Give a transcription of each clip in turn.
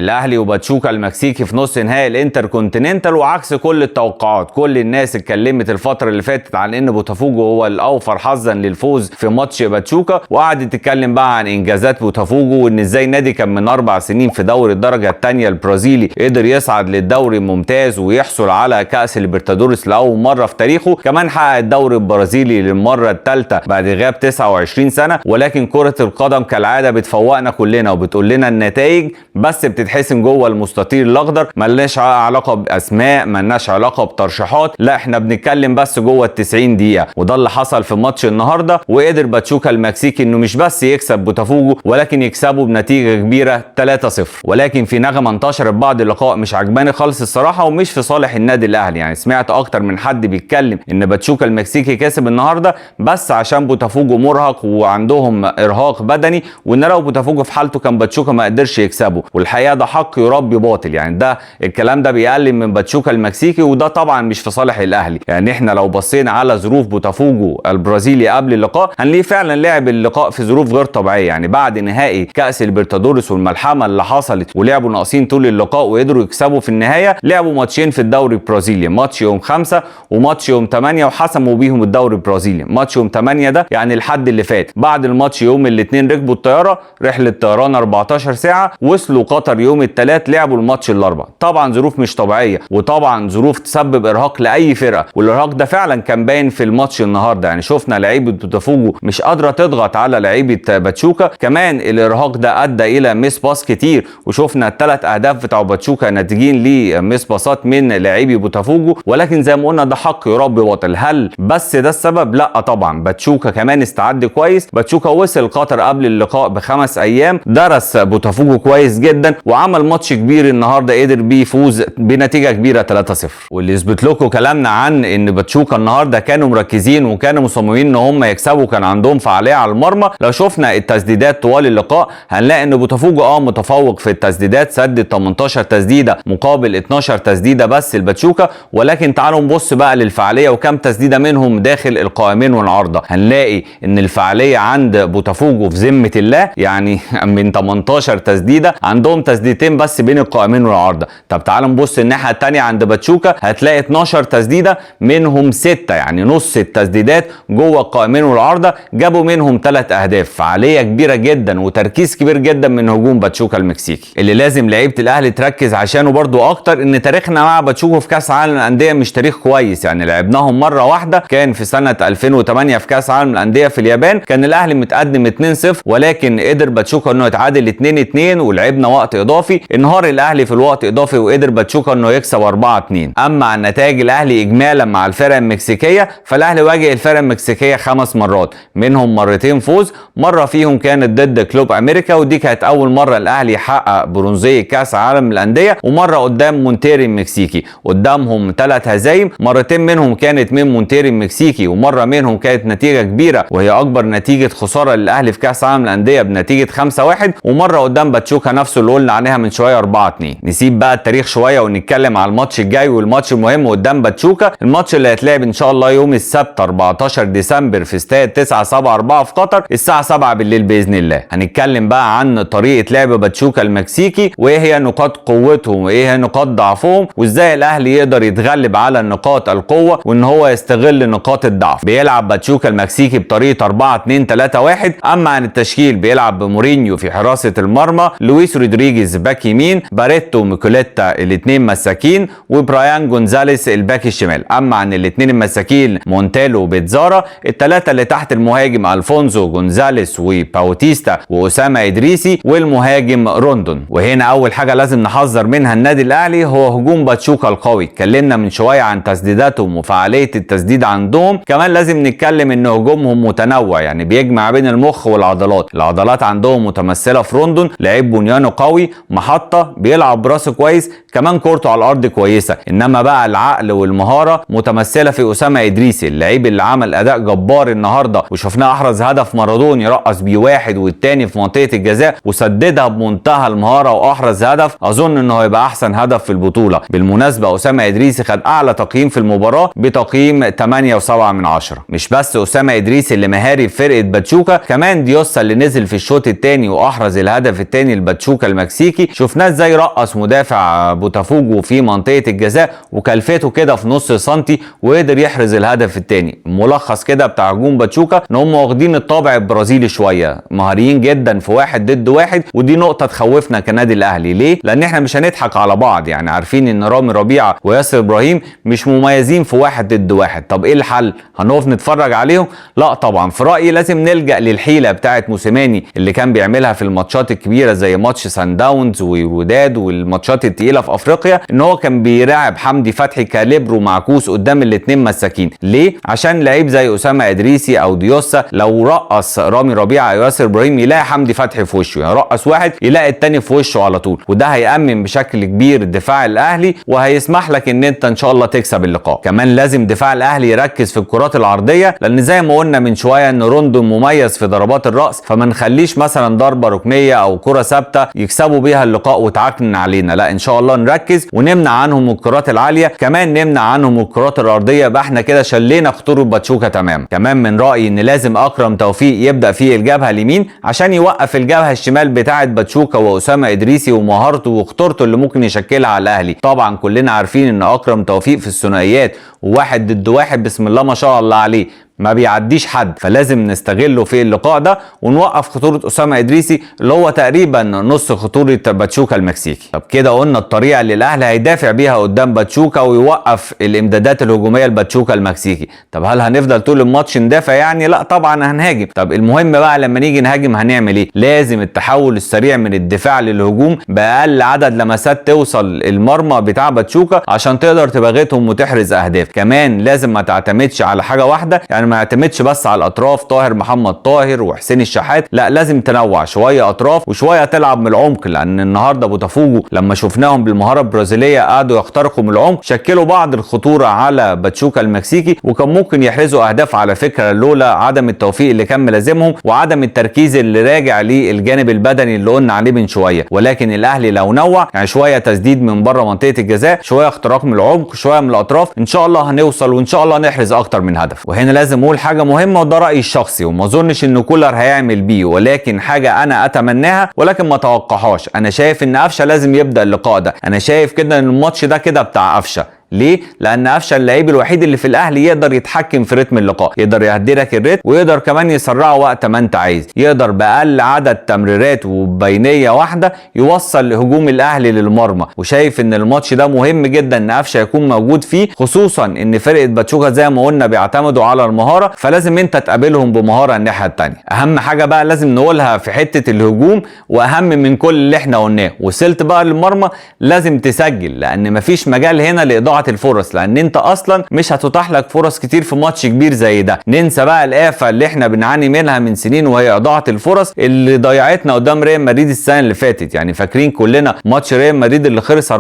الاهلي وباتشوكا المكسيكي في نص نهائي الانتركونتيننتال، وعكس كل التوقعات كل الناس اتكلمت الفتره اللي فاتت عن ان بوتافوجو هو الاوفر حظا للفوز في ماتش باتشوكا، وقعدت تتكلم بقى عن انجازات بوتافوجو وان ازاي نادي كان من 4 سنين في دوري الدرجه الثانيه البرازيلي قدر يصعد للدوري الممتاز ويحصل على كاس ليبرتادوريس لاول مره في تاريخه، كمان حقق الدوري البرازيلي للمره الثالثه بعد غياب 29 سنه. ولكن كره القدم كالعاده بتفوقنا كلنا وبتقول لنا النتائج بس بتتحسم جوه المستطيل الاخضر، ملناش علاقه باسماء، ملناش علاقه بترشيحات، لا احنا بنتكلم بس جوه ال90 دقيقه. وده اللي حصل في ماتش النهارده، وقدر باتشوكا المكسيكي انه مش بس يكسب بوتافوجو ولكن يكسبه بنتيجه كبيره 3-0. ولكن في نغمه انتشرت بعد اللقاء مش عجباني خالص الصراحه ومش في صالح النادي الاهلي، يعني سمعت اكتر من حد بيتكلم ان باتشوكا المكسيكي كسب النهارده بس عشان بوتافوجو مرهق وعندهم ارهاق بدني، وان لو بوتافوجو في حالته كان باتشوكا ما قدرش يكسبه، والحقيقه ده حق يربي باطل. يعني ده الكلام ده بيقلل من باتشوكا المكسيكي، وده طبعا مش في صالح الاهلي. يعني احنا لو بصينا على ظروف بوتافوجو البرازيلي قبل اللقاء هنلاقيه فعلا لعب اللقاء في ظروف غير طبيعيه، يعني بعد نهائي كاس ليبرتادوريس والملحمه اللي حصلت ولعبوا ناقصين طول اللقاء وقدروا يكسبوا في النهايه، لعبوا ماتشين في الدوري البرازيلي، ماتش يوم 5 وماتش يوم 8 وحسموا بيهم الدوري البرازيلي. ماتش يوم 8 ده يعني الحد اللي فات، بعد الماتش يوم الاثنين ركبوا الطياره رحله طيران 14 ساعه، وصلوا قطر يوم الثلاث لعبوا الماتش الاربع. طبعا ظروف مش طبيعيه، وطبعا ظروف تسبب ارهاق لاي فرقه، والارهاق ده فعلا كان باين في الماتش النهارده. يعني شفنا لعيبه بوتافوجو مش قادره تضغط على لعيبه باتشوكا، كمان الارهاق ده ادى الى ميس باس كتير، وشفنا الثلاث اهداف بتاع باتشوكا ناتجين لميس باسات من لاعبي بوتافوجو. ولكن زي ما قلنا ده حق يربي باطل. هل بس ده السبب؟ لا طبعا، باتشوكا كمان استعد كويس. باتشوكا وصل قطر قبل اللقاء ب5 ايام، درس بوتافوجو كويس جدا وعمل ماتش كبير النهارده قدر بيه يفوز بنتيجه كبيره 3-0. واللي يثبت لكم كلامنا عن ان باتشوكا النهارده كانوا مركزين وكانوا مصممين ان هم يكسبوا، كان عندهم فعاليه على المرمى. لو شفنا التسديدات طوال اللقاء هنلاقي ان بوتافوجو متفوق في التسديدات، سدد 18 تسديده مقابل 12 تسديده بس لباتشوكا. ولكن تعالوا نبص بقى للفعاليه وكم تسديده منهم داخل القائمين والعارضه، هنلاقي ان الفعاليه عند بوتافوجو في ذمه الله، يعني من 18 تسديده عندهم تسديدتين بس بين القائمين والعارضه. طب تعالوا نبص الناحيه الثانيه عند باتشوكا هتلاقي 12 تسديده منهم 6، يعني نص التسديدات جوه القائمين والعارضه جابوا منهم 3 اهداف. فعاليه كبيره جدا وتركيز كبير جدا من هجوم باتشوكا المكسيكي، اللي لازم لعيبه الاهلي تركز عشانه برضو اكتر ان تاريخنا مع باتشوكا في كاس عالم الانديه مش تاريخ كويس. يعني لعبناهم مره واحده كان في سنه 2008 في كاس عالم الانديه في اليابان، كان الاهلي متقدم 2-0 ولكن قدر باتشوكا انه يتعادل 2-2 ولعبنا وقت اضافي، انهار الاهلي في الوقت الاضافي وقدر باتشوكا انه يكسب 4-2. اما عن نتائج الاهلي اجمالا مع الفرق المكسيكيه، فالاهلي واجه الفرق المكسيكيه 5 مرات، منهم مرتين فوز، مره فيهم كانت ضد كلوب امريكا ودي كانت اول مره الاهلي يحقق برونزيه كاس عالم الانديه، ومره قدام مونتيري المكسيكي قدامهم 3 هزايم، مرتين منهم كانت من مونتيري المكسيكي ومره منهم كانت نتيجه كبيره وهي اكبر نتيجه خساره للاهلي في كاس عالم الانديه بنتيجه 5-1، ومره قدام باتشوكا نفسه اللي قلنا عليها من شويه 4-2. نسيب بقى التاريخ شويه ونتكلم على الماتش الجاي والماتش المهم قدام باتشوكا، الماتش اللي هيتلعب ان شاء الله يوم السبت 14 ديسمبر في استاد 974 في قطر الساعه 7 بالليل باذن الله. هنتكلم بقى عن طريقه لعب باتشوكا المكسيكي وايه هي نقاط قوتهم وايه هي نقاط ضعفهم، وازاي الاهلي يقدر يتغلب على نقاط القوه وان هو يستغل نقاط الضعف. بيلعب باتشوكا المكسيكي بطريقه 4-2-3-1. اما عن التشكيل بيلعب بمورينيو في حراسه المرمى، لويس رودريجيز باك يمين، باريتو ميكوليتا الاثنين مساكين، وبرايان جونزاليس الباك الشمال. اما عن الاثنين المساكين مونتيلو وبيتزارا، الثلاثه اللي تحت المهاجم الفونزو جونزاليس وباوتيستا واسامه ادريسي، والمهاجم روندون. وهنا اول حاجه لازم نحذر منها النادي الاهلي هو هجوم باتشوكا القوي. اتكلمنا من شويه عن تسديداتهم وفعاليه التسديد عندهم، كمان لازم نتكلم ان هجومهم متنوع، يعني بيجمع بين المخ والعضلات. العضلات عندهم متمثله في روندون، لعيب بنيانه قوي محطه بيلعب براسه كويس، كمان كورته على الارض كويسه. انما بقى العقل والمهاره متمثله في اسامه ادريسي، اللعيب اللي عمل اداء جبار النهارده وشفناه احرز هدف مارادوني رقص بيه واحد والتاني في منطقه الجزاء وسددها بمنتهى المهاره واحرز هدف اظن انه هيبقى احسن هدف في البطوله. بالمناسبه اسامه ادريسي خد اعلى تقييم في المباراه بتقييم 8.7. مش بس اسامه ادريسي اللي مهاري في فرقه باتشوكا، كمان ديوسا اللي نزل في الشوط الثاني واحرز الهدف الثاني لباتشوكا المكسيكي المكسيكي شفناه ازاي رقص مدافع بوتافوجو في منطقه الجزاء وكلفته كده في نص سنتي وقدر يحرز الهدف الثاني. ملخص كده بتاع هجوم باتشوكا ان هم واخدين الطابع البرازيلي شويه، مهاريين جدا في 1 ضد 1، ودي نقطه تخوفنا كنادي الاهلي. ليه؟ لان احنا مش هنضحك على بعض، يعني عارفين ان رامي ربيعه وياسر ابراهيم مش مميزين في 1 ضد 1. طب ايه الحل؟ هنقف نتفرج عليهم؟ لا طبعا. في رايي لازم نلجا للحيله بتاعه موسيماني اللي كان بيعملها في الماتشات الكبيره زي ماتش سان داونز ووداد والماتشات التقيله في افريقيا، ان هو كان بيراعب حمدي فتحي كاليبرو معكوس قدام الاثنين مساكين. ليه؟ عشان لعيب زي اسامه ادريسي او ديوسا لو رقص رامي ربيعه او ياسر ابراهيم يلاقي حمدي فتحي في وشه، يعني رقص واحد يلاقي الثاني في وشه على طول، وده هيأمن بشكل كبير الدفاع الاهلي وهيسمح لك ان انت ان شاء الله تكسب اللقاء. كمان لازم دفاع الاهلي يركز في الكرات العرضيه، لان زي ما قلنا من شويه ان روندو مميز في ضربات الراس، فما نخليش مثلا ضربه ركنيه او كره ثابته يكسبوا بيها اللقاء وتعكنن علينا. لا ان شاء الله نركز ونمنع عنهم الكرات العاليه، كمان نمنع عنهم الكرات الارضيه، يبقى احنا كده شلينا خطوره باتشوكا تمام. كمان من رايي ان لازم اكرم توفيق يبدا في الجبهه اليمين عشان يوقف الجبهه الشمال بتاعه باتشوكا واسامه ادريسي ومهارته وخطورته اللي ممكن يشكلها على الاهلي. طبعا كلنا عارفين ان اكرم توفيق في الثنائيات وواحد ضد واحد بسم الله ما شاء الله عليه ما بيعديش حد، فلازم نستغله في اللقاء ده ونوقف خطورة أسامة إدريسي اللي هو تقريبا نص خطورة باتشوكا المكسيكي. طب كده قلنا الطريقة اللي الأهلي هيدافع بيها قدام باتشوكا ويوقف الإمدادات الهجومية لباتشوكا المكسيكي. طب هل هنفضل طول الماتش ندافع يعني؟ لا طبعا هنهاجم. طب المهم بقى لما نيجي نهاجم هنعمل إيه؟ لازم التحول السريع من الدفاع للهجوم بأقل عدد لمسات توصل المرمى بتاع باتشوكا عشان تقدر تباغتهم وتحرز أهداف. كمان لازم ما تعتمدش على حاجة واحدة، يعني ما يعتمدش بس على الاطراف طاهر محمد طاهر وحسين الشحات، لا لازم تنوع شويه اطراف وشويه تلعب من العمق، لان النهارده بوتافوجو لما شفناهم بالمهاره البرازيليه قعدوا يخترقوا من العمق، شكلوا بعض الخطوره على باتشوكا المكسيكي وكان ممكن يحرزوا اهداف على فكره لولا عدم التوفيق اللي كان ملازمهم وعدم التركيز اللي راجع للجانب البدني اللي قلنا عليه من شويه. ولكن الاهلي لو نوع، يعني شويه تسديد من بره منطقه الجزاء، شويه اختراق من العمق، شويه من الاطراف، ان شاء الله هنوصل وان شاء الله نحرز اكتر من هدف. وهنا لازم اقول حاجه مهمه وده رايي الشخصي وما اظنش ان كولر هيعمل بيه، ولكن حاجه انا اتمناها ولكن ما توقعهاش. انا شايف ان قفشه لازم يبدا اللقاء ده، انا شايف كده ان الماتش ده كده بتاع قفشه. ليه؟ لأن قفشه اللعيب الوحيد اللي في الأهلي يقدر يتحكم في رتم اللقاء، يقدر يهدي لك الريتم ويقدر كمان يسرعه وقت ما أنت عايز، يقدر بأقل عدد تمريرات وبينية واحدة يوصل هجوم الأهلي للمرمى. وشايف إن الماتش ده مهم جدا إن قفشه يكون موجود فيه، خصوصا إن فرقة باتشوكا زي ما قلنا بيعتمدوا على المهارة، فلازم أنت تقابلهم بمهارة الناحية التانية. أهم حاجة بقى لازم نقولها في حتة الهجوم وأهم من كل اللي إحنا قلناه، وصلت بقى للمرمى لازم تسجل، لأن مفيش مجال هنا لإضاعة الفرص، لان انت اصلا مش هتتاح لك فرص كتير في ماتش كبير زي ده. ننسى بقى الآفة اللي احنا بنعاني منها من سنين وهي اضاعة الفرص اللي ضيعتنا قدام ريال مدريد السنة اللي فاتت. يعني فاكرين كلنا ماتش ريال مدريد اللي خلص 4-1،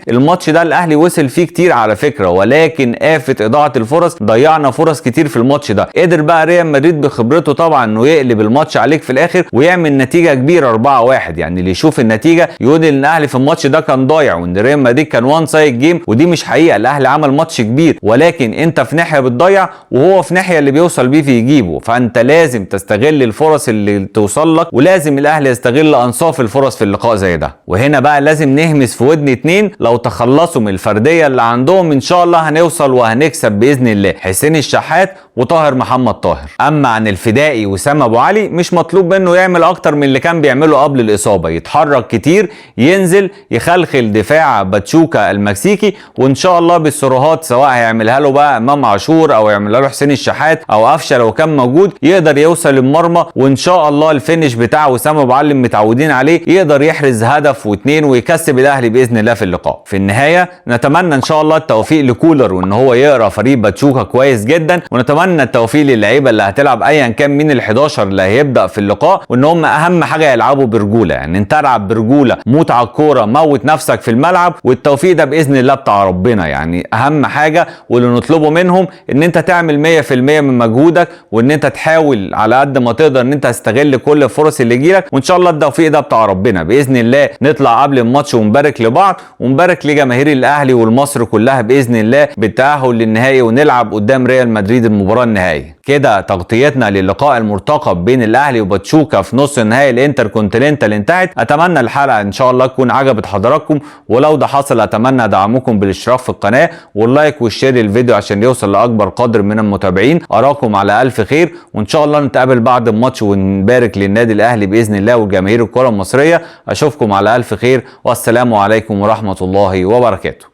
الماتش ده الاهلي وصل فيه كتير على فكرة، ولكن آفة اضاعة الفرص ضيعنا فرص كتير في الماتش ده. قدر بقى ريال مدريد بخبرته طبعا انه يقلب الماتش عليك في الاخر ويعمل نتيجة كبيرة 4-1. يعني اللي يشوف النتيجة يقول ان الاهلي في الماتش ده كان ضايع وان ريال مدريد كان وان سايد جيم، ودي مش حقيقة. الاهلي عمل ماتش كبير، ولكن انت في ناحيه بتضيع وهو في ناحيه اللي بيوصل بيه في يجيبه، فانت لازم تستغل الفرص اللي توصل لك، ولازم الاهلي يستغل انصاف الفرص في اللقاء زي ده. وهنا بقى لازم نهمس في ودن اتنين، لو تخلصوا من الفرديه اللي عندهم ان شاء الله هنوصل وهنكسب باذن الله، حسين الشحات وطاهر محمد طاهر. اما عن الفدائي وسام ابو علي مش مطلوب منه يعمل اكتر من اللي كان بيعمله قبل الاصابه، يتحرك كتير، ينزل يخلخل دفاع باتشوكا المكسيكي، وان شاء الله بالسروهات سواء هيعملها له بقى امام عاشور او يعملها له حسين الشحات او قفشه لو كان موجود، يقدر يوصل للمرمى وان شاء الله الفينش بتاع وسام ابو علي متعودين عليه يقدر يحرز هدف واثنين ويكسب الاهلي باذن الله في اللقاء. في النهايه نتمنى ان شاء الله التوفيق لكولر وان هو يقرا فريق باتشوكا كويس جدا، ونتمنى التوفيق للعيبه اللي هتلعب ايا كان مين ال11 اللي هيبدا في اللقاء، وان هم اهم حاجه يلعبوا برجوله، يعني انت العب برجوله، موت على الكوره، موت نفسك في الملعب، والتوفيق ده باذن الله بتاع ربنا. ربنا. يعني اهم حاجه واللي نطلبه منهم ان انت تعمل 100% من مجهودك، وان انت تحاول على قد ما تقدر ان انت تستغل كل الفرص اللي يجيلك، وان شاء الله التوفيق ده بتاع ربنا باذن الله. نطلع قبل الماتش ونبارك لبعض، ونبارك لجماهير الاهلي والمصر كلها باذن الله بالتاهل للنهائي، ونلعب قدام ريال مدريد المباراه النهائيه. كده تغطيتنا للقاء المرتقب بين الاهلي وباتشوكا في نص نهائي الانتر كونتيننتال انتهت. اتمنى الحلقه ان شاء الله تكون عجبت حضراتكم، ولو ده حصل اتمنى دعمكم بالاشتراك في القناه واللايك والشير للفيديو عشان يوصل لاكبر قدر من المتابعين. اراكم على الف خير، وان شاء الله نتقابل بعد الماتش ونبارك للنادي الاهلي باذن الله وجماهير الكره المصريه. اشوفكم على الف خير، والسلام عليكم ورحمه الله وبركاته.